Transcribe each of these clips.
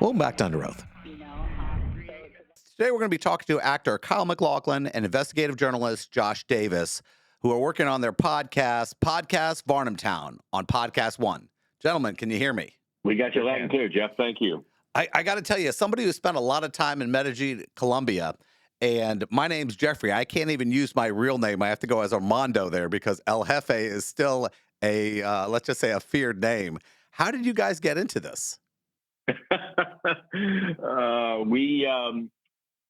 Welcome back to Under Oath. Today, we're going to be talking to actor Kyle MacLachlan and investigative journalist Josh Davis, who are working on their podcast Varnamtown, on Podcast One. Gentlemen, can you hear me? We got you loud and clear, Jeff. Thank you. I got to tell you, somebody who spent a lot of time in Medellin, Colombia, and my name's Jeffrey. I can't even use my real name. I have to go as Armando there because El Jefe is still let's just say, a feared name. How did you guys get into this?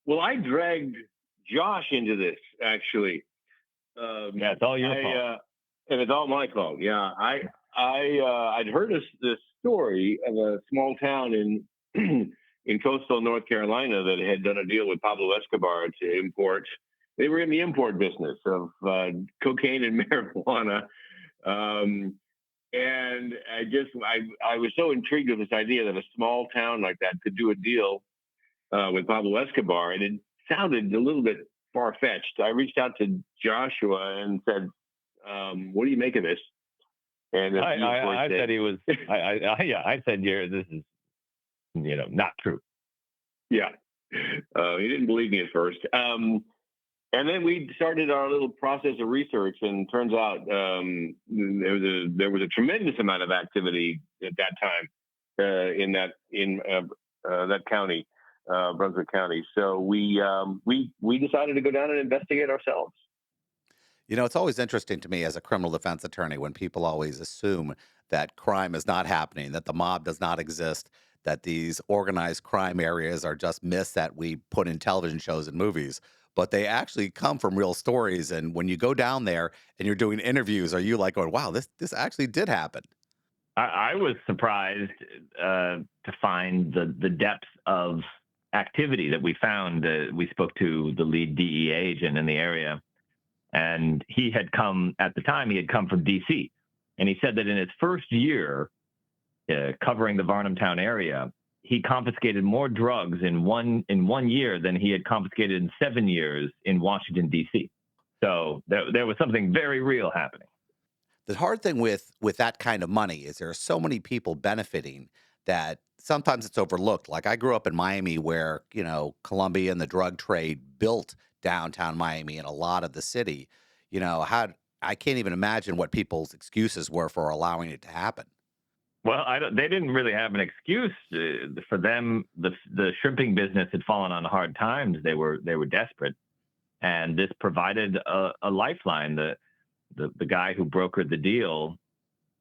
Well, I dragged Josh into this, actually. Yeah, it's all your fault. And it's all my fault. Yeah, I'd heard this story of a small town in in coastal North Carolina that had done a deal with Pablo Escobar to import. They were in the import business of cocaine and marijuana. And I was so intrigued with this idea that a small town like that could do a deal with Pablo Escobar, and it sounded a little bit far-fetched. I reached out to Joshua and said, "What do you make of this?" And I said he was. I said, this is, not true." Yeah, he didn't believe me at first. And then we started our little process of research, and turns out there was a tremendous amount of activity at that time in that county, Brunswick County. So we decided to go down and investigate ourselves. It's always interesting to me as a criminal defense attorney when people always assume that crime is not happening, that the mob does not exist, that these organized crime areas are just myths that we put in television shows and movies. But they actually come from real stories. And when you go down there and you're doing interviews, are you like going, wow, this actually did happen? I was surprised to find the depth of activity that we found. We spoke to the lead DEA agent in the area, and he had come from D.C., and he said that in his first year covering the Varnamtown area, he confiscated more drugs in one year than he had confiscated in 7 years in Washington, D.C. So there was something very real happening. The hard thing with that kind of money is there are so many people benefiting that sometimes it's overlooked. Like I grew up in Miami where, Colombia and the drug trade built downtown Miami and a lot of the city. I can't even imagine what people's excuses were for allowing it to happen. Well, they didn't really have an excuse for them. The shrimping business had fallen on hard times. They were desperate, and this provided a lifeline. The guy who brokered the deal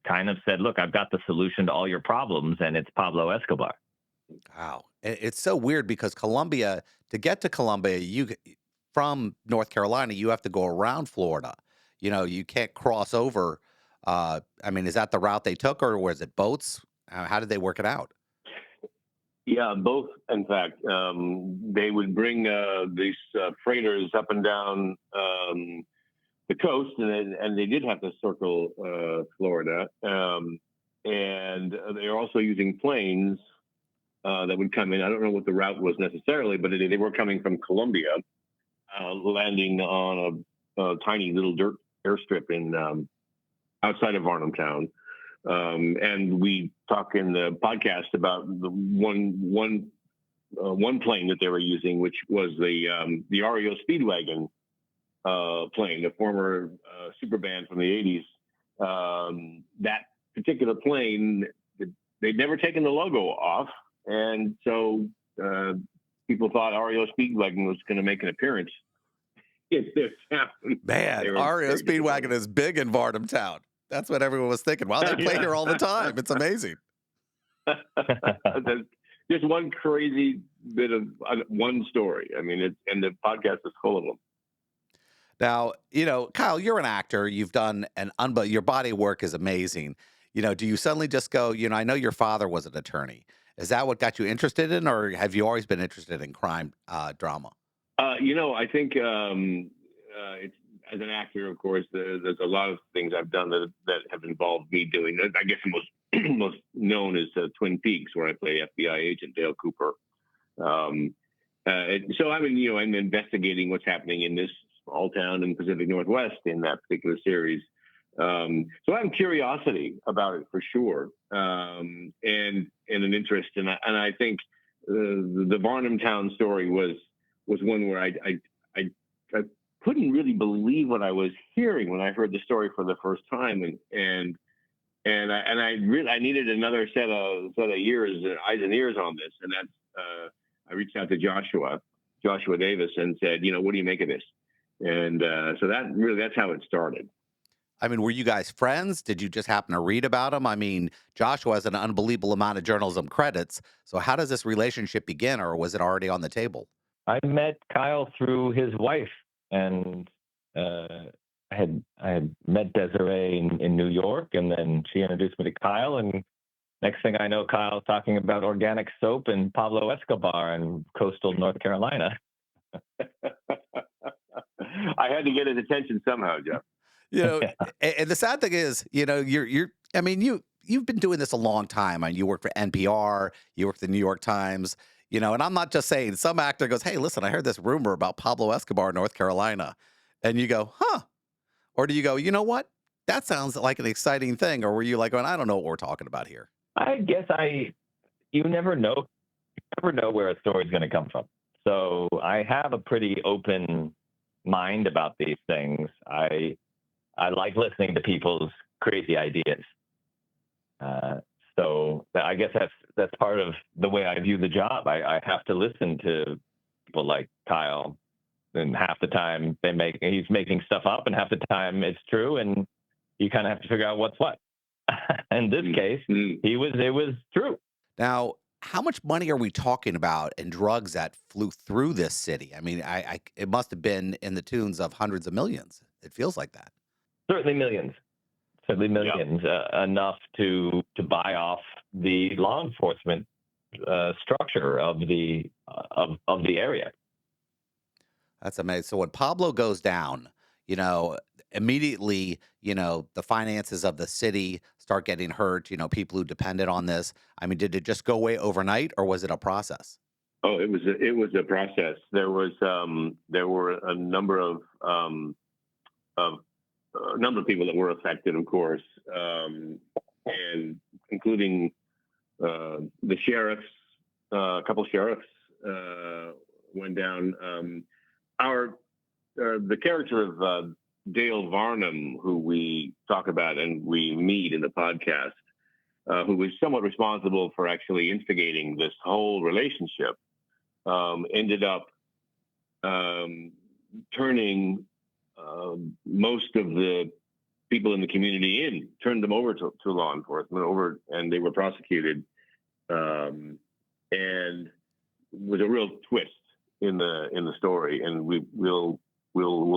kind of said, "Look, I've got the solution to all your problems, and it's Pablo Escobar." Wow, it's so weird because to get to Colombia, from North Carolina, you have to go around Florida. You can't cross over. Is that the route they took, or was it boats? How did they work it out? Yeah, both. In fact, they would bring these freighters up and down the coast, and they did have to circle Florida. And they're also using planes that would come in. I don't know what the route was necessarily, but they were coming from Colombia, landing on a tiny little dirt airstrip in outside of Varnamtown. And we talk in the podcast about the one plane that they were using, which was the REO Speedwagon plane, the former super band from the 80s. That particular plane, they'd never taken the logo off. And so people thought REO Speedwagon was going to make an appearance in this town. Man, REO Speedwagon is big in Varnamtown. That's what everyone was thinking. Wow, they play here all the time. It's amazing. Just one crazy bit of one story. And the podcast is full of them. Now, Kyle, you're an actor. You've done your body of work is amazing. Do you suddenly just go, I know your father was an attorney. Is that what got you interested in, or have you always been interested in crime drama? I think it's, as an actor, of course, there's a lot of things I've done that have involved me doing. I guess the most known is Twin Peaks, where I play FBI agent Dale Cooper. So I'm investigating what's happening in this small town in the Pacific Northwest in that particular series. So I have curiosity about it for sure. And and an interest. And I think the Varnum Town story was one where I couldn't really believe what I was hearing when I heard the story for the first time, and I needed another set of ears, eyes and ears on this, and that's I reached out to Joshua Davis and said, what do you make of this? And so that's how it started. I mean, were you guys friends? Did you just happen to read about him? I mean, Joshua has an unbelievable amount of journalism credits. So how does this relationship begin, or was it already on the table? I met Kyle through his wife, and I had met Desiree in New York, and then she introduced me to Kyle, and next thing I know, Kyle's talking about organic soap and Pablo Escobar in coastal North Carolina. I had to get his attention somehow, Jeff. You know, and the sad thing is, I mean, you've been doing this a long time. I mean, you work for NPR, you work for the New York Times, and I'm not just saying some actor goes, "Hey, listen, I heard this rumor about Pablo Escobar in North Carolina." And you go, "Huh?" Or do you go, "You know what? That sounds like an exciting thing." Or were you like going, "I don't know what we're talking about here." I guess you never know. You never know where a story's going to come from. So I have a pretty open mind about these things. I like listening to people's crazy ideas. Uh, so I guess that's part of the way I view the job. I have to listen to people like Kyle, and half the time he's making stuff up, and half the time it's true, and you kind of have to figure out what's what. In this case, it was true. Now, how much money are we talking about and drugs that flew through this city? I mean, it must have been in the tunes of hundreds of millions. It feels like that. Certainly millions. Certainly millions, enough to buy off the law enforcement structure of the area. That's amazing. So when Pablo goes down, you know, immediately, the finances of the city start getting hurt, people who depended on this. I mean, did it just go away overnight or was it a process? Oh, it was a process. There were a number of a number of people that were affected, of course, and including the sheriffs. A couple sheriffs went down. The character of Dale Varnum, who we talk about and we meet in the podcast, who was somewhat responsible for actually instigating this whole relationship, ended up turning most of the people in the community turned them over to law enforcement, and they were prosecuted, and was a real twist in the story, and we'll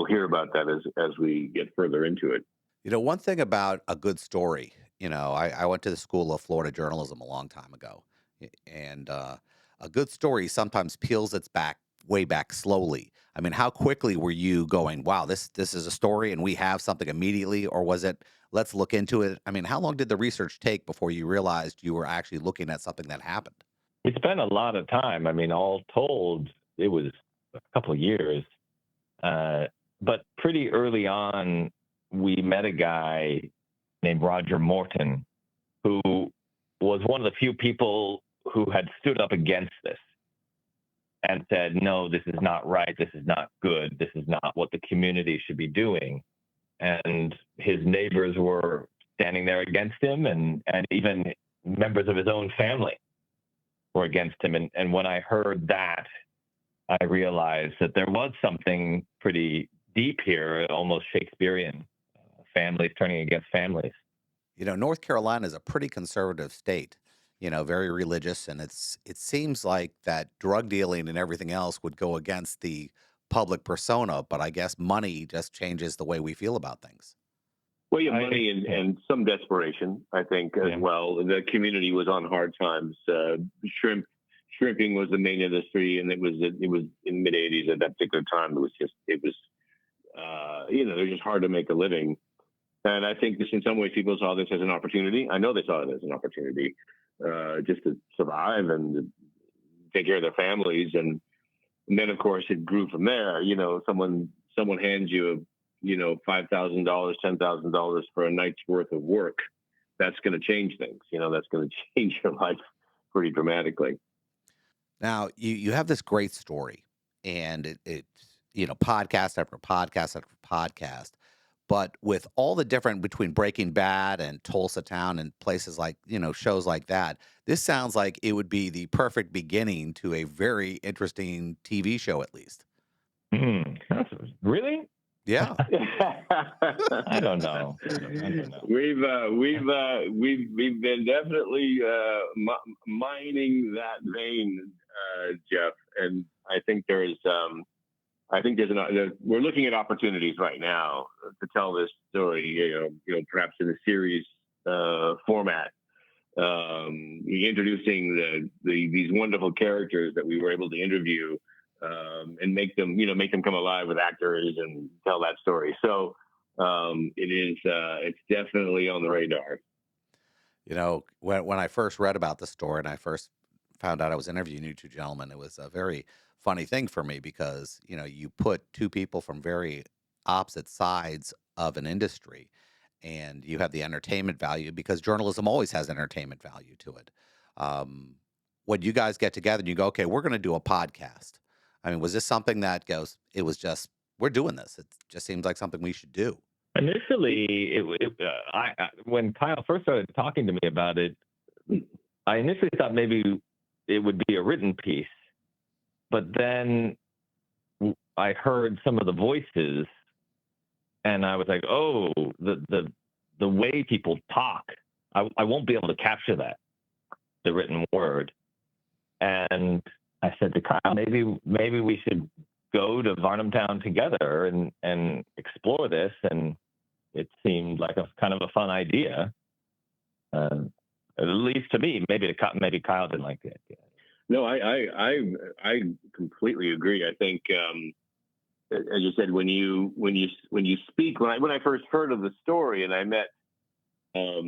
hear about that as we get further into it. One thing about a good story, I went to the School of Florida Journalism a long time ago, and a good story sometimes peels its way back slowly. I mean, how quickly were you going, wow, this is a story and we have something immediately? Or was it, let's look into it? I mean, how long did the research take before you realized you were actually looking at something that happened? We spent a lot of time. I mean, all told, it was a couple of years. But pretty early on, we met a guy named Roger Morton, who was one of the few people who had stood up against this and said, no, this is not right. This is not good. This is not what the community should be doing. And his neighbors were standing there against him, and even members of his own family were against him. And when I heard that, I realized that there was something pretty deep here, almost Shakespearean, families turning against families. North Carolina is a pretty conservative state, very religious, and it seems like that drug dealing and everything else would go against the public persona, but I guess money just changes the way we feel about things. Well, yeah, money and some desperation, I think, as well. The community was on hard times. Shrimping was the main industry, and it was in the mid '80s at that particular time. It was just hard to make a living. And I think in some ways people saw this as an opportunity. I know they saw it as an opportunity, just to survive and to take care of their families. And then, of course, it grew from there. Someone hands you $5,000, $10,000 for a night's worth of work. That's going to change things. That's going to change your life pretty dramatically. Now, you have this great story, and podcast after podcast after podcast. But with all the different between Breaking Bad and Tulsa Town and places like, shows like that, this sounds like it would be the perfect beginning to a very interesting TV show, at least. Really? Yeah. I don't know. I don't know. We've been definitely mining that vein, Jeff, and I think we're looking at opportunities right now to tell this story. Perhaps in a series format, introducing these wonderful characters that we were able to interview, and make them come alive with actors and tell that story. So it's definitely on the radar. When I first read about the story and I first found out I was interviewing you two gentlemen, it was a very funny thing for me because, you put two people from very opposite sides of an industry and you have the entertainment value because journalism always has entertainment value to it. When you guys get together and you go, okay, we're going to do a podcast. I mean, was this something that it was just, we're doing this. It just seems like something we should do. Initially, when Kyle first started talking to me about it, I initially thought maybe it would be a written piece, but then I heard some of the voices, and I was like, "Oh, the way people talk, I won't be able to capture that, the written word." And I said to Kyle, maybe we should go to Varnamtown together and explore this. And it seemed like a kind of a fun idea, at least to me. Maybe Kyle didn't like the idea. No, I completely agree. I think, as you said, when you speak, when I first heard of the story and I met or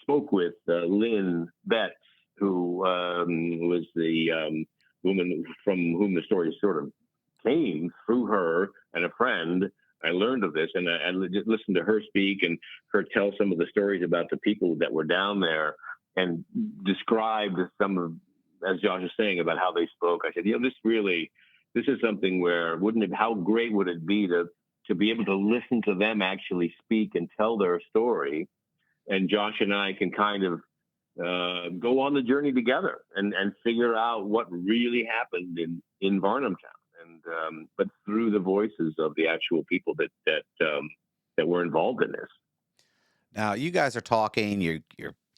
spoke with Lynd Betts, who was the woman from whom the story sort of came through her and a friend. I learned of this, and I listened to her speak and her tell some of the stories about the people that were down there and described some of, as Josh is saying, about how they spoke. I said, this is something where how great would it be to be able to listen to them actually speak and tell their story, and Josh and I can kind of go on the journey together and figure out what really happened in Varnamtown, and but through the voices of the actual people that were involved in this. Now, you guys are talking, you're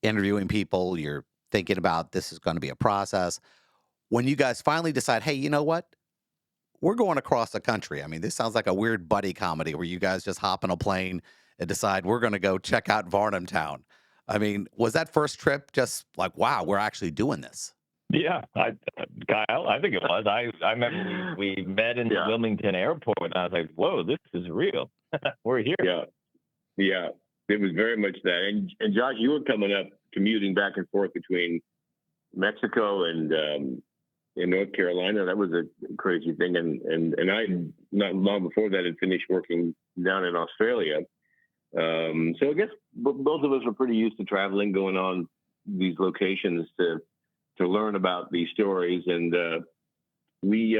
interviewing people, you're thinking about this is going to be a process. When you guys finally decide, hey, you know what? We're going across the country. I mean, this sounds like a weird buddy comedy where you guys just hop on a plane and decide we're going to go check out Varnamtown. I mean, was that first trip just like, wow, we're actually doing this? Yeah, Kyle, I think it was. I remember we met in the Wilmington airport, and I was like, whoa, this is real. We're here. Yeah, it was very much that. And Josh, you were coming up, commuting back and forth between Mexico and in North Carolina. That was a crazy thing. And I, not long before that, had finished working down in Australia. So I guess both of us were pretty used to traveling, going on these locations to learn about these stories. And we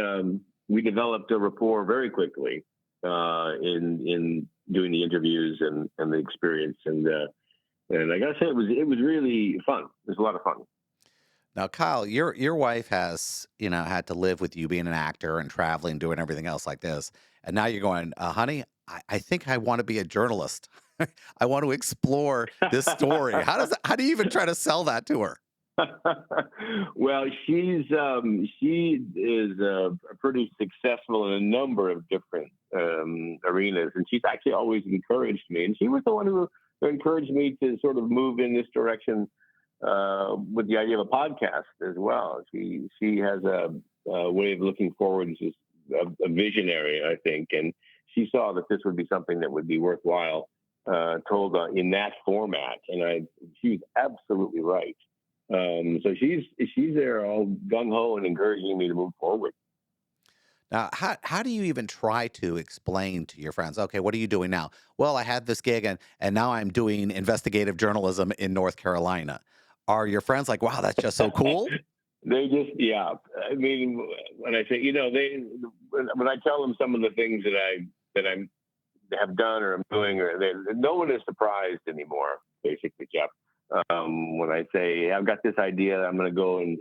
developed a rapport very quickly in doing the interviews and the experience. And I gotta say, it was really fun. It was a lot of fun. Now, Kyle, your wife has, had to live with you being an actor and traveling, doing everything else like this. And now you're going, honey, I think I want to be a journalist. I want to explore this story. How do you even try to sell that to her? Well, she is pretty successful in a number of different arenas, and she's actually always encouraged me. And she was the one who encouraged me to sort of move in this direction with the idea of a podcast as well. She has a way of looking forward. She's a visionary, I think, and she saw that this would be something that would be worthwhile told in that format. And she was absolutely right. So she's there all gung ho and encouraging me to move forward. Now, how do you even try to explain to your friends, okay, what are you doing now? Well, I had this gig and now I'm doing investigative journalism in North Carolina. Are your friends like, wow, that's just so cool? They just, yeah. I mean, when I say, when I tell them some of the things that I have done or I'm doing, no one is surprised anymore. Basically, Jeff. When I say, "Hey, I've got this idea, I'm going to go and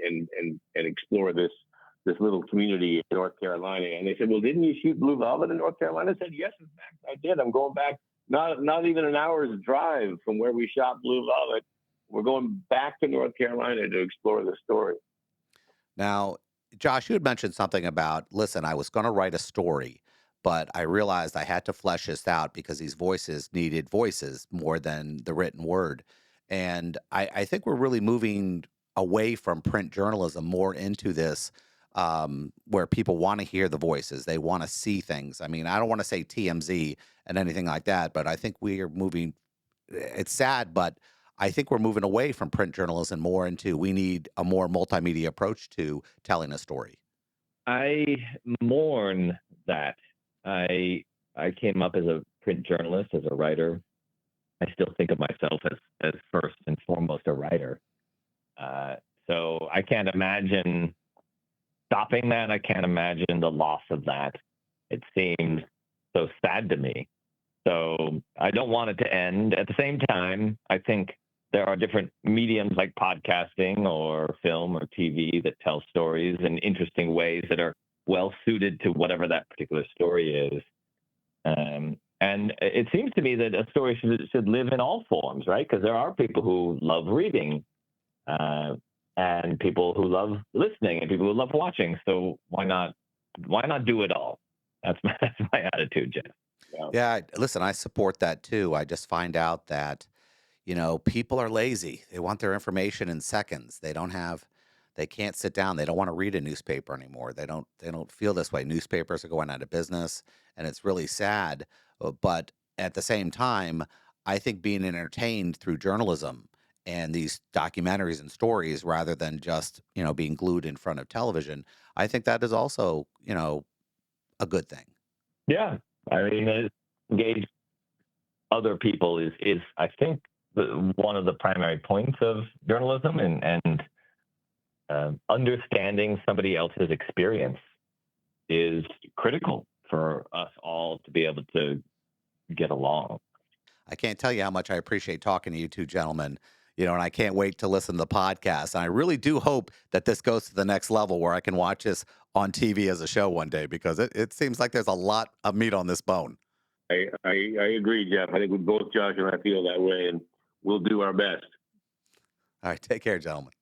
explore this little community in North Carolina," and they said, "Well, didn't you shoot Blue Velvet in North Carolina?" I said, "Yes, in fact, I did. I'm going back, not even an hour's drive from where we shot Blue Velvet. We're going back to North Carolina to explore the story." Now, Josh, you had mentioned something about, listen, I was going to write a story, but I realized I had to flesh this out because these voices needed voices more than the written word. And I think we're really moving away from print journalism more into this, where people want to hear the voices. They want to see things. I mean, I don't want to say TMZ and anything like that, but I think we are moving, it's sad, but I think we're moving away from print journalism more into we need a more multimedia approach to telling a story. I mourn that. I I came up as a print journalist, as a writer. I still think of myself as first and foremost a writer. Uh, so I can't imagine stopping that. I can't imagine the loss of that. It seems so sad to me. So I don't want it to end. At the same time, I think there are different mediums like podcasting or film or TV that tell stories in interesting ways that are well suited to whatever that particular story is. And it seems to me that a story should live in all forms, right? Because there are people who love reading, uh, and people who love listening, and people who love watching. So why not do it all? That's my, that's my attitude, Jeff. Yeah. Yeah, listen, I support that too. I just find out that, people are lazy. They want their information in seconds. They can't sit down. They don't want to read a newspaper anymore. They don't feel this way. Newspapers are going out of business and it's really sad. But at the same time, I think being entertained through journalism and these documentaries and stories rather than just, being glued in front of television, I think that is also, a good thing. Yeah, I mean, engage other people is I think one of the primary points of journalism, and understanding somebody else's experience is critical for us all to be able to get along. I can't tell you how much I appreciate talking to you two gentlemen. And I can't wait to listen to the podcast. And I really do hope that this goes to the next level where I can watch this on TV as a show one day because it seems like there's a lot of meat on this bone. I agree, Jeff. I think we both, Josh and I, feel that way, and we'll do our best. All right, take care, gentlemen.